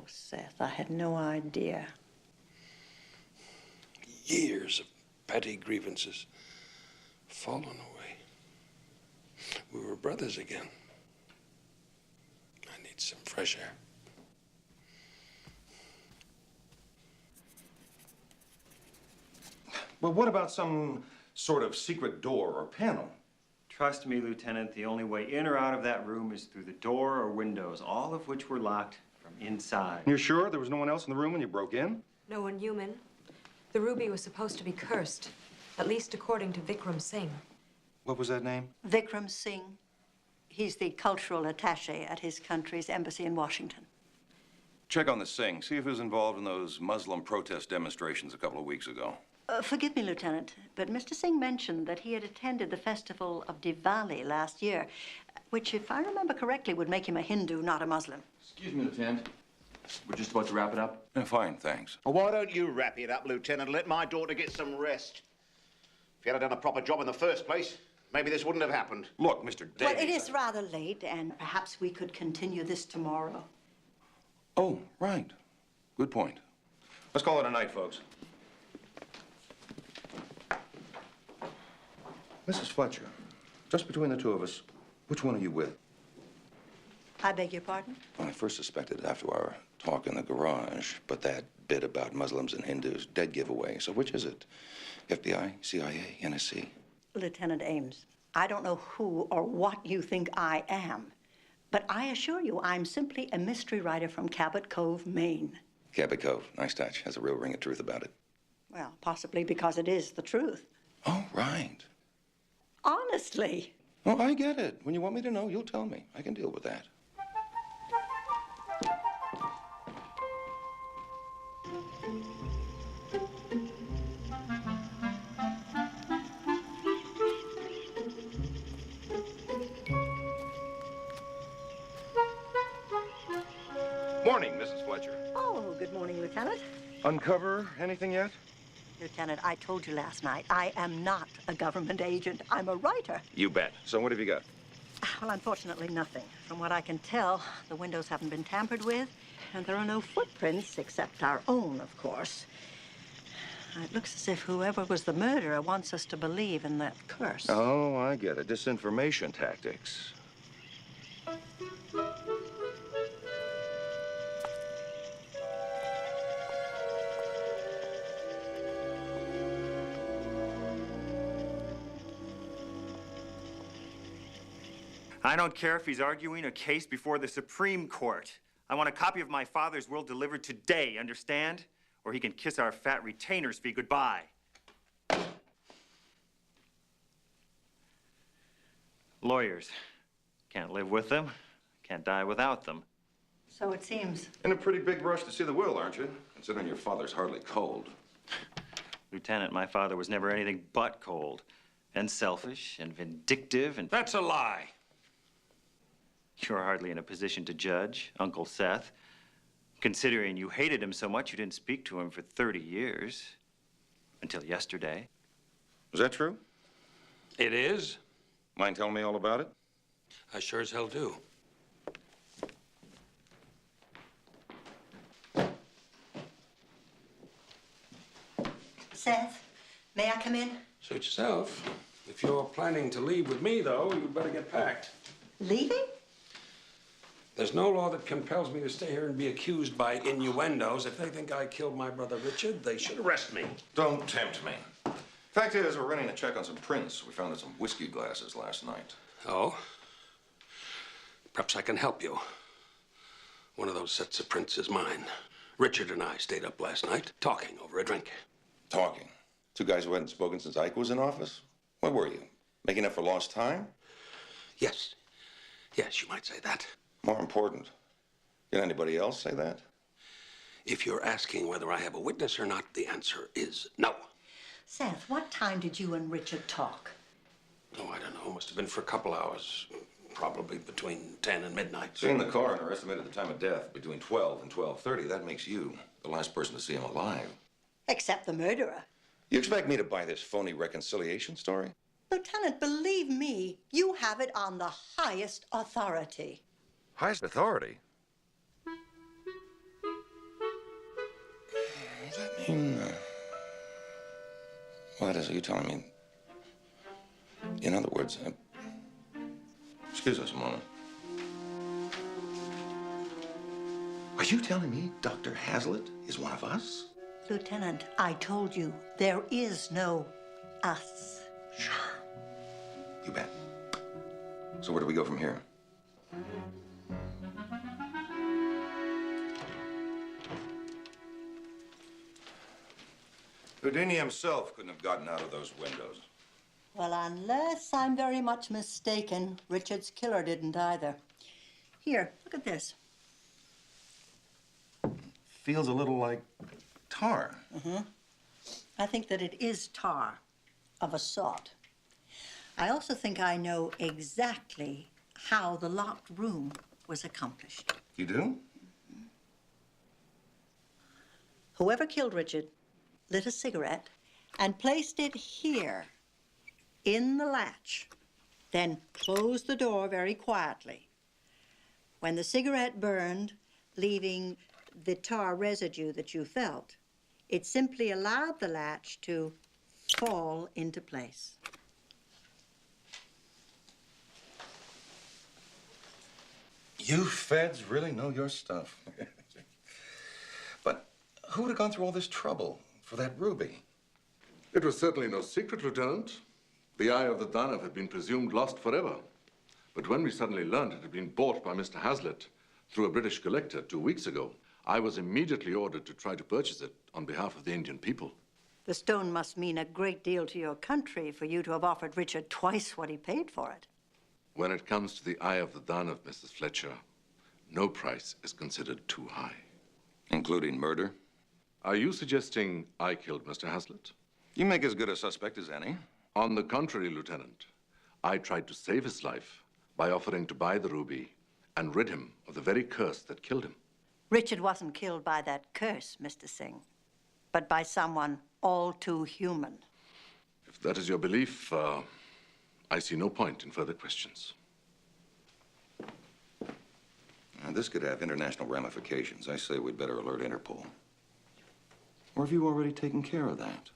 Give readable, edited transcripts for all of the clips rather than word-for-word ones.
Seth, I had no idea. Years of petty grievances fallen away. We were brothers again. I need some fresh air. Well, what about some sort of secret door or panel? Trust me, Lieutenant, the only way in or out of that room is through the door or windows, all of which were locked from inside. You're sure there was no one else in the room when you broke in? No one human. The ruby was supposed to be cursed, at least according to Vikram Singh. What was that name? Vikram Singh. He's the cultural attaché at his country's embassy in Washington. Check on the Singh. See if he was involved in those Muslim protest demonstrations a couple of weeks ago. Forgive me, Lieutenant, but Mr. Singh mentioned that he had attended the festival of Diwali last year, which, if I remember correctly, would make him a Hindu, not a Muslim. Excuse me, Lieutenant. We're just about to wrap it up. Yeah, fine, thanks. Well, why don't you wrap it up, Lieutenant, and let my daughter get some rest? If you had done a proper job in the first place, maybe this wouldn't have happened. Look, Mr. Davies... Well, it is rather late, and perhaps we could continue this tomorrow. Oh, right. Good point. Let's call it a night, folks. Mrs. Fletcher, just between the two of us, which one are you with? I beg your pardon? Well, I first suspected after our talk in the garage, but that bit about Muslims and Hindus, dead giveaway. So which is it? FBI, CIA, NSC? Lieutenant Ames, I don't know who or what you think I am, but I assure you I'm simply a mystery writer from Cabot Cove, Maine. Cabot Cove, nice touch. Has a real ring of truth about it. Well, possibly because it is the truth. Oh, right. Honestly. Oh, I get it. When you want me to know, you'll tell me. I can deal with that. Morning, Mrs. Fletcher. Oh, good morning, Lieutenant. Uncover anything yet? Lieutenant, I told you last night, I am not a government agent. I'm a writer. You bet. So what have you got? Well, unfortunately, nothing. From what I can tell, the windows haven't been tampered with, and there are no footprints, except our own, of course. It looks as if whoever was the murderer wants us to believe in that curse. Oh, I get it. Disinformation tactics. I don't care if he's arguing a case before the Supreme Court. I want a copy of my father's will delivered today, understand? Or he can kiss our fat retainer's fee goodbye. Lawyers. Can't live with them, can't die without them. So it seems. In a pretty big rush to see the will, aren't you? Considering your father's hardly cold. Lieutenant, my father was never anything but cold. And selfish and vindictive and... That's a lie. You're hardly in a position to judge, Uncle Seth. Considering you hated him so much, you didn't speak to him for 30 years. Until yesterday. Is that true? It is. Mind telling me all about it? I sure as hell do. Seth, may I come in? Suit yourself. If you're planning to leave with me, though, you'd better get packed. Leaving? There's no law that compels me to stay here and be accused by innuendos. If they think I killed my brother Richard, they should arrest me. Don't tempt me. Fact is, we're running a check on some prints we found in some whiskey glasses last night. Oh? Perhaps I can help you. One of those sets of prints is mine. Richard and I stayed up last night talking over a drink. Talking. Two guys who hadn't spoken since Ike was in office? What were you? Making up for lost time? Yes. Yes, you might say that. More important, did anybody else say that? If you're asking whether I have a witness or not, the answer is no. Seth, what time did you and Richard talk? Oh, I don't know. Must have been for a couple hours. Probably between 10 and midnight. Seeing the coroner estimated the time of death between 12 and 12:30. That makes you the last person to see him alive. Except the murderer. You expect me to buy this phony reconciliation story? Lieutenant, believe me, you have it on the highest authority. Highest authority? mean, what is it you telling me? In other words, excuse us a moment. Are you telling me Dr. Hazlitt is one of us? Lieutenant, I told you, there is no us. Sure. You bet. So where do we go from here? Houdini himself couldn't have gotten out of those windows. Well, unless I'm very much mistaken, Richard's killer didn't either. Here, look at this. Feels a little like tar. I think that it is tar of a sort. I also think I know exactly how the locked room was accomplished. You do? Whoever killed Richard lit a cigarette and placed it here in the latch, then closed the door very quietly. When the cigarette burned, leaving the tar residue that you felt, it simply allowed the latch to fall into place. You feds really know your stuff. But who would have gone through all this trouble for that ruby? It was certainly no secret, Lieutenant. The Eye of the Daanav had been presumed lost forever. But when we suddenly learned it had been bought by Mr. Hazlitt through a British collector 2 weeks ago, I was immediately ordered to try to purchase it on behalf of the Indian people. The stone must mean a great deal to your country for you to have offered Richard twice what he paid for it. When it comes to the Eye of the Daanav, Mrs. Fletcher, no price is considered too high. Including murder? Are you suggesting I killed Mr. Hazlitt? You make as good a suspect as any. On the contrary, Lieutenant, I tried to save his life by offering to buy the ruby and rid him of the very curse that killed him. Richard wasn't killed by that curse, Mr. Singh, but by someone all too human. If that is your belief, I see no point in further questions. Now, this could have international ramifications. I say we'd better alert Interpol. Or have you already taken care of that?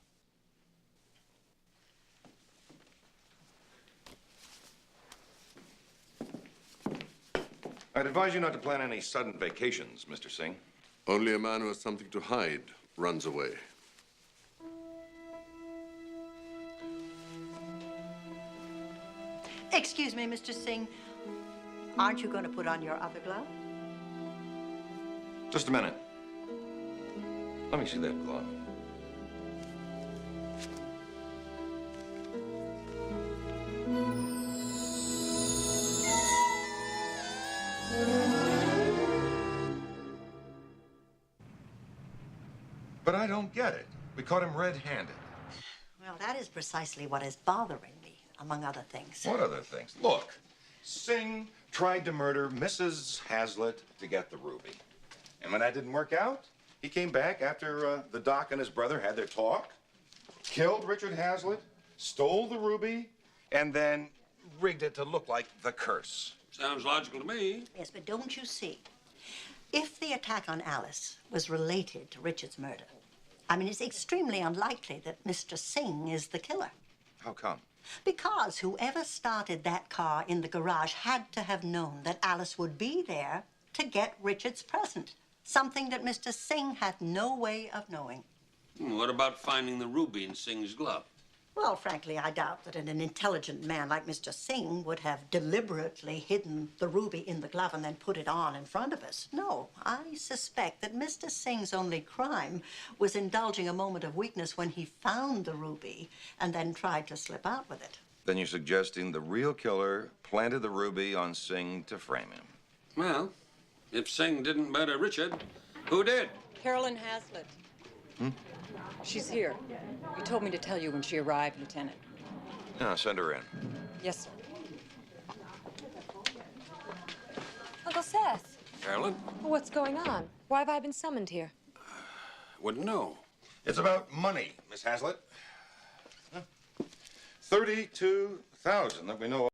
I'd advise you not to plan any sudden vacations, Mr. Singh. Only a man who has something to hide runs away. Excuse me, Mr. Singh. Aren't you going to put on your other glove? Just a minute. Let me see that glove. But I don't get it. We caught him red-handed. Well, that is precisely what is bothering me, among other things. What other things? Look, Singh tried to murder Mrs. Hazlitt to get the ruby. And when that didn't work out, he came back after the doc and his brother had their talk, killed Richard Hazlitt, stole the ruby, and then rigged it to look like the curse. Sounds logical to me. Yes, but don't you see? If the attack on Alice was related to Richard's murder, I mean, it's extremely unlikely that Mr. Singh is the killer. How come? Because whoever started that car in the garage had to have known that Alice would be there to get Richard's present, something that Mr. Singh had no way of knowing. What about finding the ruby in Singh's glove? Well, frankly, I doubt that an intelligent man like Mr. Singh would have deliberately hidden the ruby in the glove and then put it on in front of us. No, I suspect that Mr. Singh's only crime was indulging a moment of weakness when he found the ruby and then tried to slip out with it. Then you're suggesting the real killer planted the ruby on Singh to frame him. Well, if Singh didn't murder Richard, who did? Carolyn Hazlitt. She's here. You told me to tell you when she arrived, Lieutenant. Yeah, send her in. Yes, sir. Uncle Seth, Carolyn? what's going on? Why have I been summoned here? Wouldn't know. It's about money, Miss Hazlitt. 32,000 that we know of.